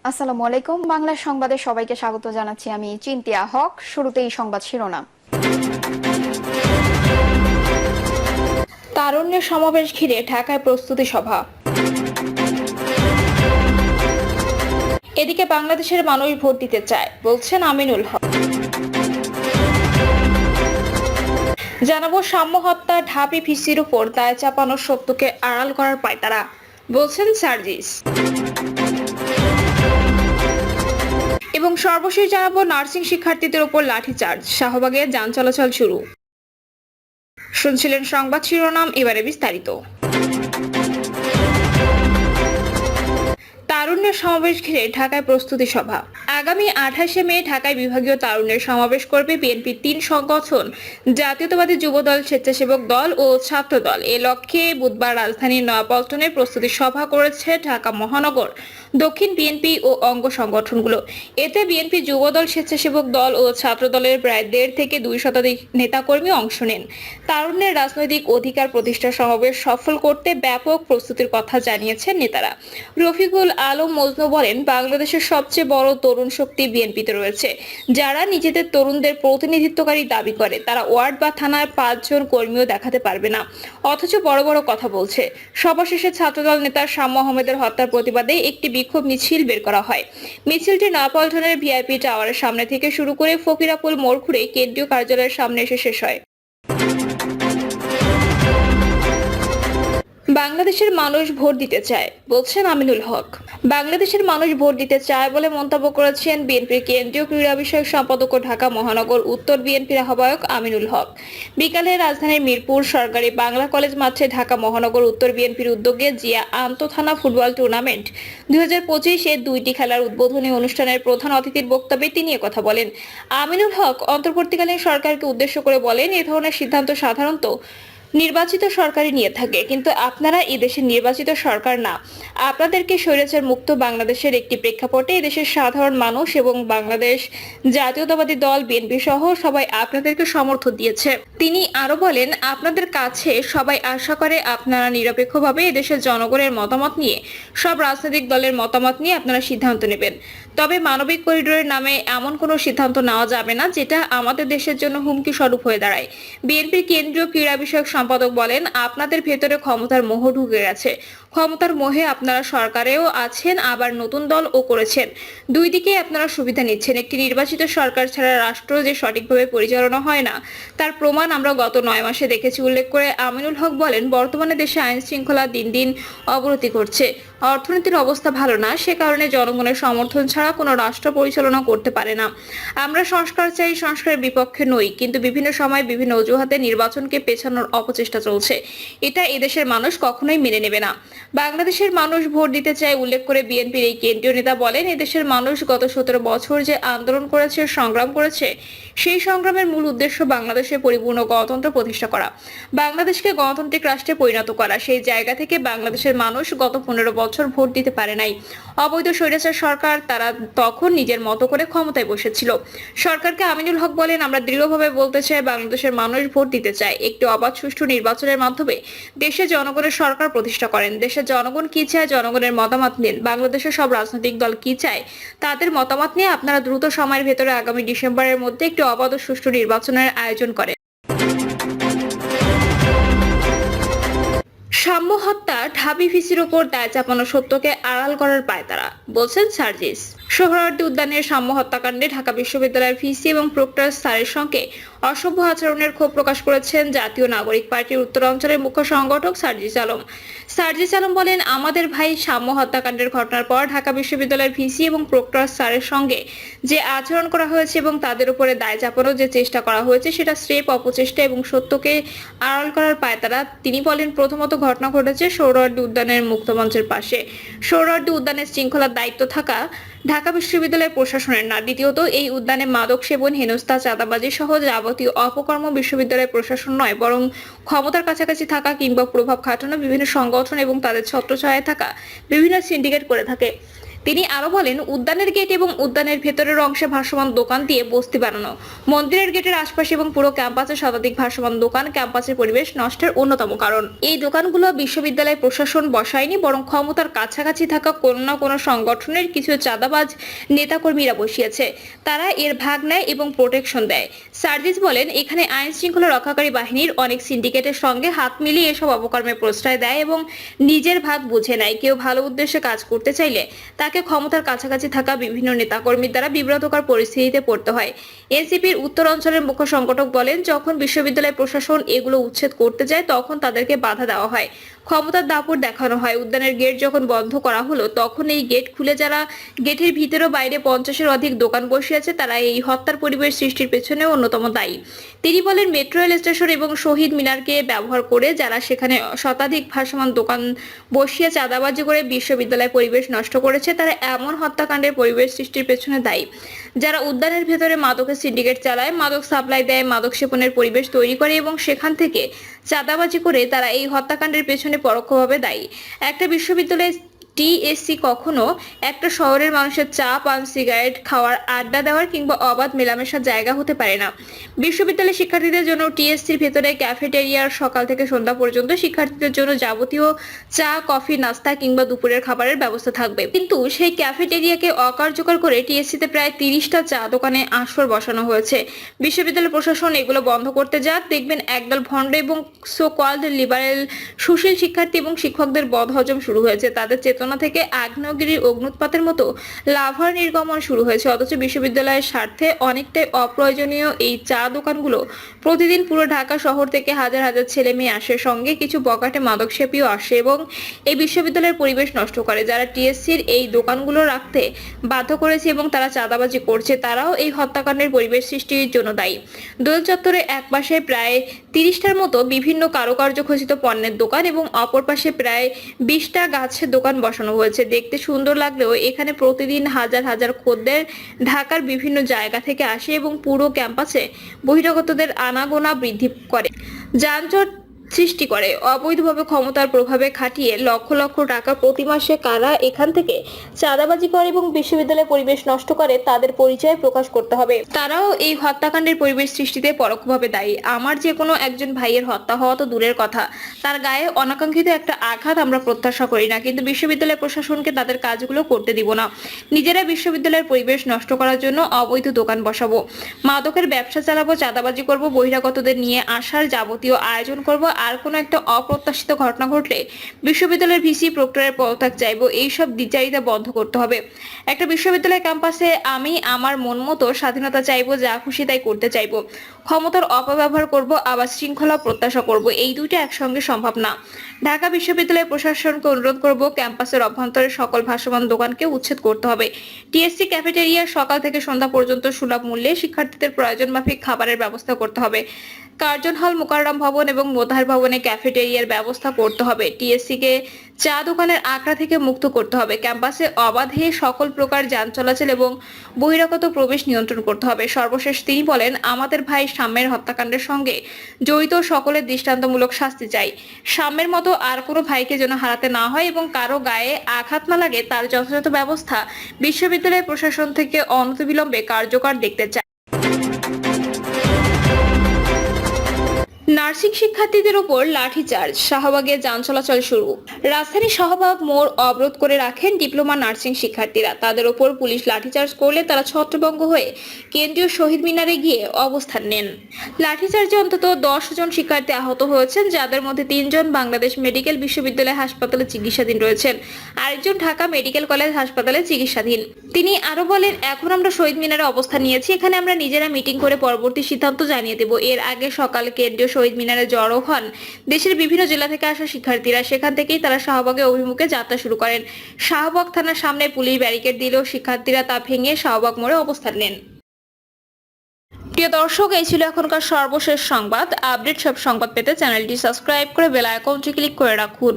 আসসালামু আলাইকুম। বাংলা সংবাদে সবাইকে স্বাগত জানাচ্ছি। আমি চিন্তিয়া হক। শুরুতেই সংবাদ শিরোনাম। তারুণ্যের সমাবেশ ঘিরে ঢাকায় প্রস্তুতি সভা। এদিকে বাংলাদেশের মানুষ ভোট দিতে চায়, বলছেন আমিনুল হক। জানাবো সাম্য হত্যা, ঢাবি ভিসির উপর দায় চাপানোর সত্যকে আড়াল করার পায়তারা, বলছেন সার্জিস। এবং সর্বশেষ জানাবো নার্সিং শিক্ষার্থীদের উপর লাঠিচার্জ, শাহবাগে যান চলাচল শুরু। শুনছিলেন সংবাদ শিরোনাম, এবারে বিস্তারিত। তারুণ্যের সমাবেশ ঘিরে ঢাকায় প্রস্তুতি সভা। আগামী 28শে মে ঢাকায় বিভাগীয় তারুণ্যের সমাবেশ করবে বিএনপির 3 সংগঠন, জাতীয়তাবাদী যুবদল, স্বেচ্ছাসেবক দল ও ছাত্র দল। এ লক্ষ্যে বুধবার রাজধানীর নয়াপল্টনে প্রস্তুতি সভা করেছে ঢাকা মহানগর দক্ষিণ বিএনপি ও অঙ্গ সংগঠনগুলো। এতে বিএনপি, যুবদল, স্বেচ্ছাসেবক দল ও ছাত্র দলের প্রায় 1.5 থেকে 2 শতাধিক নেতাকর্মী অংশ নেন। তারুণ্যের রাজনৈতিক অধিকার প্রতিষ্ঠা সমাবেশ সফল করতে ব্যাপক প্রস্তুতির কথা জানিয়েছেন নেতারা। রফিকুল আলম মজনু বলেন, বাংলাদেশের সবচেয়ে বড় তরুণ শক্তি বিএনপিতে রয়েছে, যারা নিজেদের তরুণদের প্রতিনিধিত্বকারী দাবি করে। তারা ওয়ার্ড বা থানায় 5 জন কর্মীও দেখাতে পারবে না, অথচ বড় বড় কথা বলছে। সভা শেষে ছাত্রদল নেতা শাম্য আহমেদের হত্যার প্রতিবাদে একটি বিক্ষোভ মিছিল বের করা হয়। মিছিলটি নয়াপল্টনের ভিআইপি টাওয়ারের সামনে থেকে শুরু করে ফকিরাপুল মোড় ঘুরে কেন্দ্রীয় কার্যালয়ের সামনে এসে শেষ হয়। বাংলাদেশের মানুষ ভোট দিতে চায়, বলছেন আমিনুল হক। বাংলাদেশের মানুষ ভোট দিতে চায় বলে মন্তব্য করেছেন বিএনপির কেন্দ্রীয় ক্রীড়া বিষয়ক সম্পাদক ও ঢাকা মহানগর উত্তর বিএনপির আহ্বায়ক আমিনুল হক। বিকালে রাজধানীর মিরপুর সরকারি বাংলা কলেজ মাঠে ঢাকা মহানগর উত্তর বিএনপির উদ্যোগে জিয়া আন্তঃথানা ফুটবল টুর্নামেন্ট 2025-এর 2টি খেলার উদ্বোধনী অনুষ্ঠানের প্রধান অতিথির বক্তব্যে তিনি কথা বলেন। আমিনুল হক অন্তর্বর্তীকালীন সরকারকে উদ্দেশ্য করে বলেন, এ ধরনের সিদ্ধান্ত সাধারণত নির্বাচিত সরকারই নিয়ে থাকে, কিন্তু আপনারা এদেশের নির্বাচিত সরকার না। আপনাদেরকে স্বৈরাচার মুক্ত বাংলাদেশের একটি প্রেক্ষাপটে এদেশের সাধারণ মানুষ এবং বাংলাদেশ জাতীয়তাবাদী দল বিএনপি সহ সবাই আপনাদেরকে সমর্থন দিয়েছে। তিনি আরো বলেন, আপনাদের কাছে সবাই আশা করে আপনারা নিরপেক্ষভাবে এদেশের জনগণের মতামত নিয়ে, সব রাজনৈতিক দলের মতামত নিয়ে আপনারা সিদ্ধান্ত নেবেন। তবে মানবিক করিডোরের নামে এমন কোনো সিদ্ধান্ত নেওয়া যাবে না যেটা আমাদের দেশের জন্য হুমকি স্বরূপ হয়ে দাঁড়ায়। বিএনপির কেন্দ্রীয় ক্রীড়া বিষয়ক সম্পাদক বলেন, আপনাদের ভেতরে ক্ষমতার মোহ ঢুকে গেছে। ক্ষমতার মোহে আপনারা সরকারেও আছেন, আবার নতুন দলও করেছেন। দুই দিকে আপনারা সুবিধা নিচ্ছেন। একটি নির্বাচিত সরকার ছাড়া রাষ্ট্র যে সঠিকভাবে পরিচালনা হয় না, তার প্রমাণ আমরা গত 9 মাসে দেখেছি। উল্লেখ করে আমিনুল হক বলেন, বর্তমানে দেশে আইন শৃঙ্খলা দিন দিন অবনতি করছে। অর্থনীতির অবস্থা ভালো না, সে কারণে জনগণের সমর্থন ছাড়া কোনো রাষ্ট্র পরিচালনা করতে পারে না। আমরা সংস্কার চাই, সংস্কারের বিপক্ষে নই, কিন্তু বিভিন্ন সময় বিভিন্ন অজুহাতে নির্বাচনকে পেছানোর অপচেষ্টা চলছে। এটা এদেশের মানুষ কখনোই মেনে নেবে না। বাংলাদেশের মানুষ ভোট দিতে চায় উল্লেখ করে বিএনপির এই কেন্দ্রীয় নেতা বলেন, এদেশের মানুষ গত 17 বছর যে আন্দোলন করেছে, সংগ্রাম করেছে, সেই সংগ্রামের মূল উদ্দেশ্য বাংলাদেশে পরিপূর্ণ গণতন্ত্র প্রতিষ্ঠা করা, বাংলাদেশকে গণতান্ত্রিক রাষ্ট্রে পরিণত করা। সেই জায়গা থেকে বাংলাদেশের মানুষ গত 15 বছর ভোট দিতে পারে নাই। অবৈধ স্বৈরাচার সরকার, তারা তখন নিজের মতো করে ক্ষমতায় বসেছিল। সরকারকে আমিনুল হক বলেন, আমরা দৃঢ়ভাবে বলতে চাই, বাংলাদেশের মানুষ ভোট দিতে চায়। একটি অবাধ সুষ্ঠু নির্বাচনের মাধ্যমে দেশে জনগণের সরকার প্রতিষ্ঠা করেন। দেশের জনগণ কি চায়, জনগণের মতামত নিন। বাংলাদেশের সব রাজনৈতিক দল কি চায়, তাদের মতামত নিয়ে আপনারা দ্রুত সময়ের ভেতরে আগামী ডিসেম্বরের মধ্যে একটি অবাধ ও সুষ্ঠু নির্বাচনের আয়োজন করেন। সাম্য হত্যা, ঢাবি ভিসির উপর দায় চাপানো সত্যকে আড়াল করার পায়তারা, বলছেন সার্জিস। সোহরাওয়ার্দী উদ্যানের সাম্য হত্যাকাণ্ডে ঢাকা বিশ্ববিদ্যালয়ের ভিসি এবং প্রক্টর স্যারের সঙ্গে অসভ্য আচরণের ক্ষোভ প্রকাশ করেছেন জাতীয় নাগরিক পার্টির উত্তরাঞ্চলের মুখ্য সংগঠক সার্জিস আলম। সার্জিস আলম বলেন, আমাদের ভাই সাম্য হত্যাকাণ্ডের ঘটনার পর ঢাকা বিশ্ববিদ্যালয়ের ভিসি এবং প্রক্টর স্যারের সঙ্গে যে আচরণ করা হয়েছে এবং তাদের উপরে দায় চাপানোর যে চেষ্টা করা হয়েছে, সেটা স্রেফ অপচেষ্টা এবং সত্যকে আড়াল করার পায়তারা। তিনি বলেন, প্রথমত ঘটনা ঘটেছে সোহরাওয়ার্দী উদ্যানের মুক্তমঞ্চের পাশে। সোহরাওয়ার্দী উদ্যানের শৃঙ্খলার দায়িত্ব থাকা ঢাকা বিশ্ববিদ্যালয় প্রশাসনের না। দ্বিতীয়ত, এই উদ্যানে মাদক সেবন, হেনস্থা, চাঁদাবাজি সহ যাবতীয় অপকর্ম বিশ্ববিদ্যালয় প্রশাসন নয়, বরং ক্ষমতার কাছাকাছি থাকা কিংবা প্রভাব খাটানো বিভিন্ন সংগঠন এবং তাদের ছত্রছায়ায় থাকা বিভিন্ন সিন্ডিকেট করে থাকে। তিনি আরো বলেন, উদ্যানের গেট এবং উদ্যানের ভেতরের অংশে ভাসমান দোকান দিয়ে বস্তি বানানো, মন্দিরের গেটের আশপাশে এবং পুরো ক্যাম্পাসে শতাধিক ভাসমান দোকান ক্যাম্পাসের পরিবেশ নষ্টের অন্যতম কারণ। এই দোকানগুলো বিশ্ববিদ্যালয় প্রশাসন বসায়নি, বরং ক্ষমতার কাছাকাছি থাকা কোনো না কোনো সংগঠনের কিছু চাঁদাবাজ নেতাকর্মীরা বসিয়েছে। তারা এর ভাগ নেয় এবং প্রোটেকশন দেয়। সার্জিস বলেন, এখানে আইন শৃঙ্খলা রক্ষাকারী বাহিনীর অনেক সিন্ডিকেটের সঙ্গে হাত মিলিয়ে এসব অপকর্মে প্রশ্রয় দেয় এবং নিজের ভাগ বুঝে নেয়। কেউ ভালো উদ্দেশ্যে কাজ করতে চাইলে তাকে ক্ষমতার কাছাকাছি থাকা বিভিন্ন নেতাকর্মীর দ্বারা বিব্রতকর পরিস্থিতিতে পড়তে হয়। এনসিপির উত্তর অঞ্চলের মুখ্য সংগঠক বলেন, যখন বিশ্ববিদ্যালয় প্রশাসন এগুলো উচ্ছেদ করতে যায় তখন তাদেরকে বাধা দেওয়া হয়, ক্ষমতার দাপট দেখানো হয়। উদ্যানের গেট যখন বন্ধ করা হলো তখন এই গেট খুলে যারা গেটের ভিতরে ও বাইরে 50-এর অধিক দোকান বসিয়েছে তারা এই হত্যার পরিবেশ সৃষ্টির পেছনে অন্যতম দায়ী। তিনি বলেন, মেট্রো রেল স্টেশন এবং শহীদ মিনারকে ব্যবহার করে যারা সেখানে শতাধিক ভাসমান দোকান বসিয়ে চাঁদাবাজি করে বিশ্ববিদ্যালয় পরিবেশ নষ্ট করেছে তারা এমন হত্যাকাণ্ডের পরিবেশ সৃষ্টির পেছনে দায়ী। যারা উদ্যানের ভেতরে মাদকের সিন্ডিকেট চালায়, মাদক সাপ্লাই দেয়, মাদক সেবনের পরিবেশ তৈরি করে এবং সেখান থেকে চাঁদাবাজি করে তারা এই হত্যাকাণ্ডের পেছনে পরোক্ষভাবে দায়ী। একটা বিশ্ববিদ্যালয়ে টিএসসি কখনো একটা শহরের মানুষের চা, পান, সিগারেট খাওয়ার, আড্ডা দেওয়ার কিংবা অবাধ মেলামেশার জায়গা হতে পারে না। বিশ্ববিদ্যালয়ের শিক্ষার্থীদের জন্য টিএসসির ভেতরে ক্যাফেটেরিয়ার সকাল থেকে সন্ধ্যা পর্যন্ত শিক্ষার্থীদের জন্য যাবতীয় চা, কফি, নাস্তা কিংবা দুপুরের খাবারের ব্যবস্থা থাকবে। কিন্তু সেই ক্যাফেটেরিয়াকে অকার্যকর করে টিএসসিতে প্রায় 30টা চা দোকানে আসর বসানো হয়েছে। বিশ্ববিদ্যালয় প্রশাসন এগুলো বন্ধ করতে যাক, দেখবেন একদল ভণ্ড এবং সো কল্ড লিবারেল সুশীল শিক্ষার্থী এবং শিক্ষকদের বদহজম শুরু হয়েছে। তাদের চেতনা থেকে আগ্নেয়গিরির অগ্নুৎপাতের মতো লাভার নির্গমন শুরু হয়েছে। অথচ বিশ্ববিদ্যালয়ের স্বার্থে অনেকটাই অপ্রয়োজনীয় এই চা দোকানগুলো প্রতিদিন পুরো ঢাকা শহর থেকে হাজার হাজার ছেলে মেয়ে আসে, সঙ্গে কিছু বকাটে মাদকসেবীও আসে এবং এই বিশ্ববিদ্যালয়ের পরিবেশ নষ্ট করে। যারা টিএসসির এই দোকানগুলো রাখতে বাধ্য করেছে এবং তারা চাঁদাবাজি করছে তারাও এই হত্যাকাণ্ডের পরিবেশ সৃষ্টির জন্য দায়ী। দোয়েল চত্বরে এক পাশে প্রায় 30টার মতো বিভিন্ন কারুকার্য খচিত পণ্যের দোকান এবং অপর পাশে প্রায় 20টা গাছের দোকান বসানো হয়েছে। দেখতে সুন্দর লাগলেও এখানে প্রতিদিন হাজার হাজার খদ্দের ঢাকার বিভিন্ন জায়গা থেকে আসে এবং পুরো ক্যাম্পাসে বহিরাগতদের আনাগোনা বৃদ্ধি করে, যানজট সৃষ্টি করে। অবৈধভাবে ক্ষমতার প্রভাবে খাটিয়ে লক্ষ লক্ষ টাকা প্রতি মাসে কারা এখান থেকে চাঁদাবাজি করে এবং বিশ্ববিদ্যালয়ের পরিবেশ নষ্ট করে তাদের পরিচয় প্রকাশ করতে হবে। তারাও এই হত্যাকাণ্ডের পরিবেশ সৃষ্টিতে পরোক্ষভাবে দায়ী। আমার যে কোনো একজন ভাইয়ের হত্যা হওয়া তো দূরের কথা, তার গায়ে অনাকাঙ্ক্ষিত একটা আঘাত আমরা প্রত্যাশা করি না, কিন্তু বিশ্ববিদ্যালয় প্রশাসনকে তাদের কাজগুলো করতে দিব না। নিজেরা বিশ্ববিদ্যালয়ের পরিবেশ নষ্ট করার জন্য অবৈধ দোকান বসাবো, মাদকের ব্যবসা চালাবো, চাঁদাবাজি করব, বহিরাগতদের নিয়ে আসার যাবতীয় আয়োজন করব। আর কোনো একটা অপ্রত্যাশিত ঘটনা ঘটলে বিশ্ববিদ্যালয়ের ভিসি প্রক্টরের পদত্যাগ চাইবো। এইসব দ্বিচারিতা বন্ধ করতে হবে। একটা বিশ্ববিদ্যালয় ক্যাম্পাসে আমি আমার মন মতো স্বাধীনতা চাইবো, যা খুশি তাই করতে চাইবো, ক্ষমতার অপব্যবহার করব, আবার শৃঙ্খলা প্রত্যাশা করব। এই দুইটা একসঙ্গে সম্ভব না। ঢাকা বিশ্ববিদ্যালয় প্রশাসনকে অনুরোধ করব, ক্যাম্পাসের অভ্যন্তরে সকল ভাসমান দোকানকে উচ্ছেদ করতে হবে। টিএসসি ক্যাফেটেরিয়া সকাল থেকে সন্ধ্যা পর্যন্ত সুলভ মূল্যে শিক্ষার্থীদের প্রয়োজন মাফিক খাবারের ব্যবস্থা করতে হবে। কার্জন হল, মোকাররম ভবন এবং মোতাহার ভবনে ক্যাফেটেরিয়ার ব্যবস্থা করতে হবে। টিএসসি কে চা দোকানের আঁকড়া থেকে মুক্ত করতে হবে। ক্যাম্পাসে অবাধে সকল প্রকার যান চলাচল এবং বহিরাগত প্রবেশ নিয়ন্ত্রণ করতে হবে। সর্বশেষ তিনি বলেন, আমাদের ভাই সাম্যের হত্যাকাণ্ডের সঙ্গে জড়িত সকলের দৃষ্টান্তমূলক শাস্তি চাই। সাম্যের মতো আর কোনো ভাইকে যেন হারাতে না হয় এবং কারো গায়ে আঘাত না লাগে, তার যথাযথ ব্যবস্থা বিশ্ববিদ্যালয় প্রশাসন থেকে অনতিবিলম্বে কার্যকর দেখতে চায়। নার্সিং শিক্ষার্থীদের উপর লাঠিচার্জ, শাহবাগে যান চলাচল শুরু। রাজধানী শাহবাগ মোড় অবরোধ করে রাখেন ডিপ্লোমা নার্সিং শিক্ষার্থীরা। তাদের উপর পুলিশ লাঠিচার্জ করলে তারা ছত্রভঙ্গ হয়ে কেন্দ্রীয় শহীদ মিনারে গিয়ে অবস্থান নেন। লাঠিচার্জে অন্তত 10 জন শিক্ষার্থী আহত হয়েছেন, যাদের মধ্যে 3 জন বাংলাদেশ মেডিকেল বিশ্ববিদ্যালয় হাসপাতালে চিকিৎসাধীন রয়েছেন, আরেকজন ঢাকা মেডিকেল কলেজ হাসপাতালে চিকিৎসাধীন। তিনি আরো বলেন, এখন আমরা শহীদ মিনারে অবস্থান নিয়েছি, এখানে আমরা নিজেরা মিটিং করে পরবর্তী সিদ্ধান্ত জানিয়ে দেব। এর আগে সকালে কেন্দ্রীয় শহীদ মিনারে জড়ো হন দেশের বিভিন্ন জেলা থেকে আসা শিক্ষার্থীরা। সেখান থেকেই তারা শাহবাগে অভিমুখে যাত্রা শুরু করেন। শাহবাগ থানার সামনে পুলিশ ব্যারিকেড দিলেও শিক্ষার্থীরা তা ভেঙে শাহবাগ মোড়ে অবস্থান নেন। প্রিয় দর্শক, এই ছিল এখনকার সর্বশেষ সংবাদ। আপডেট সব সংবাদ পেতে চ্যানেলটি সাবস্ক্রাইব করে বেল আইকনটি ক্লিক করে রাখুন।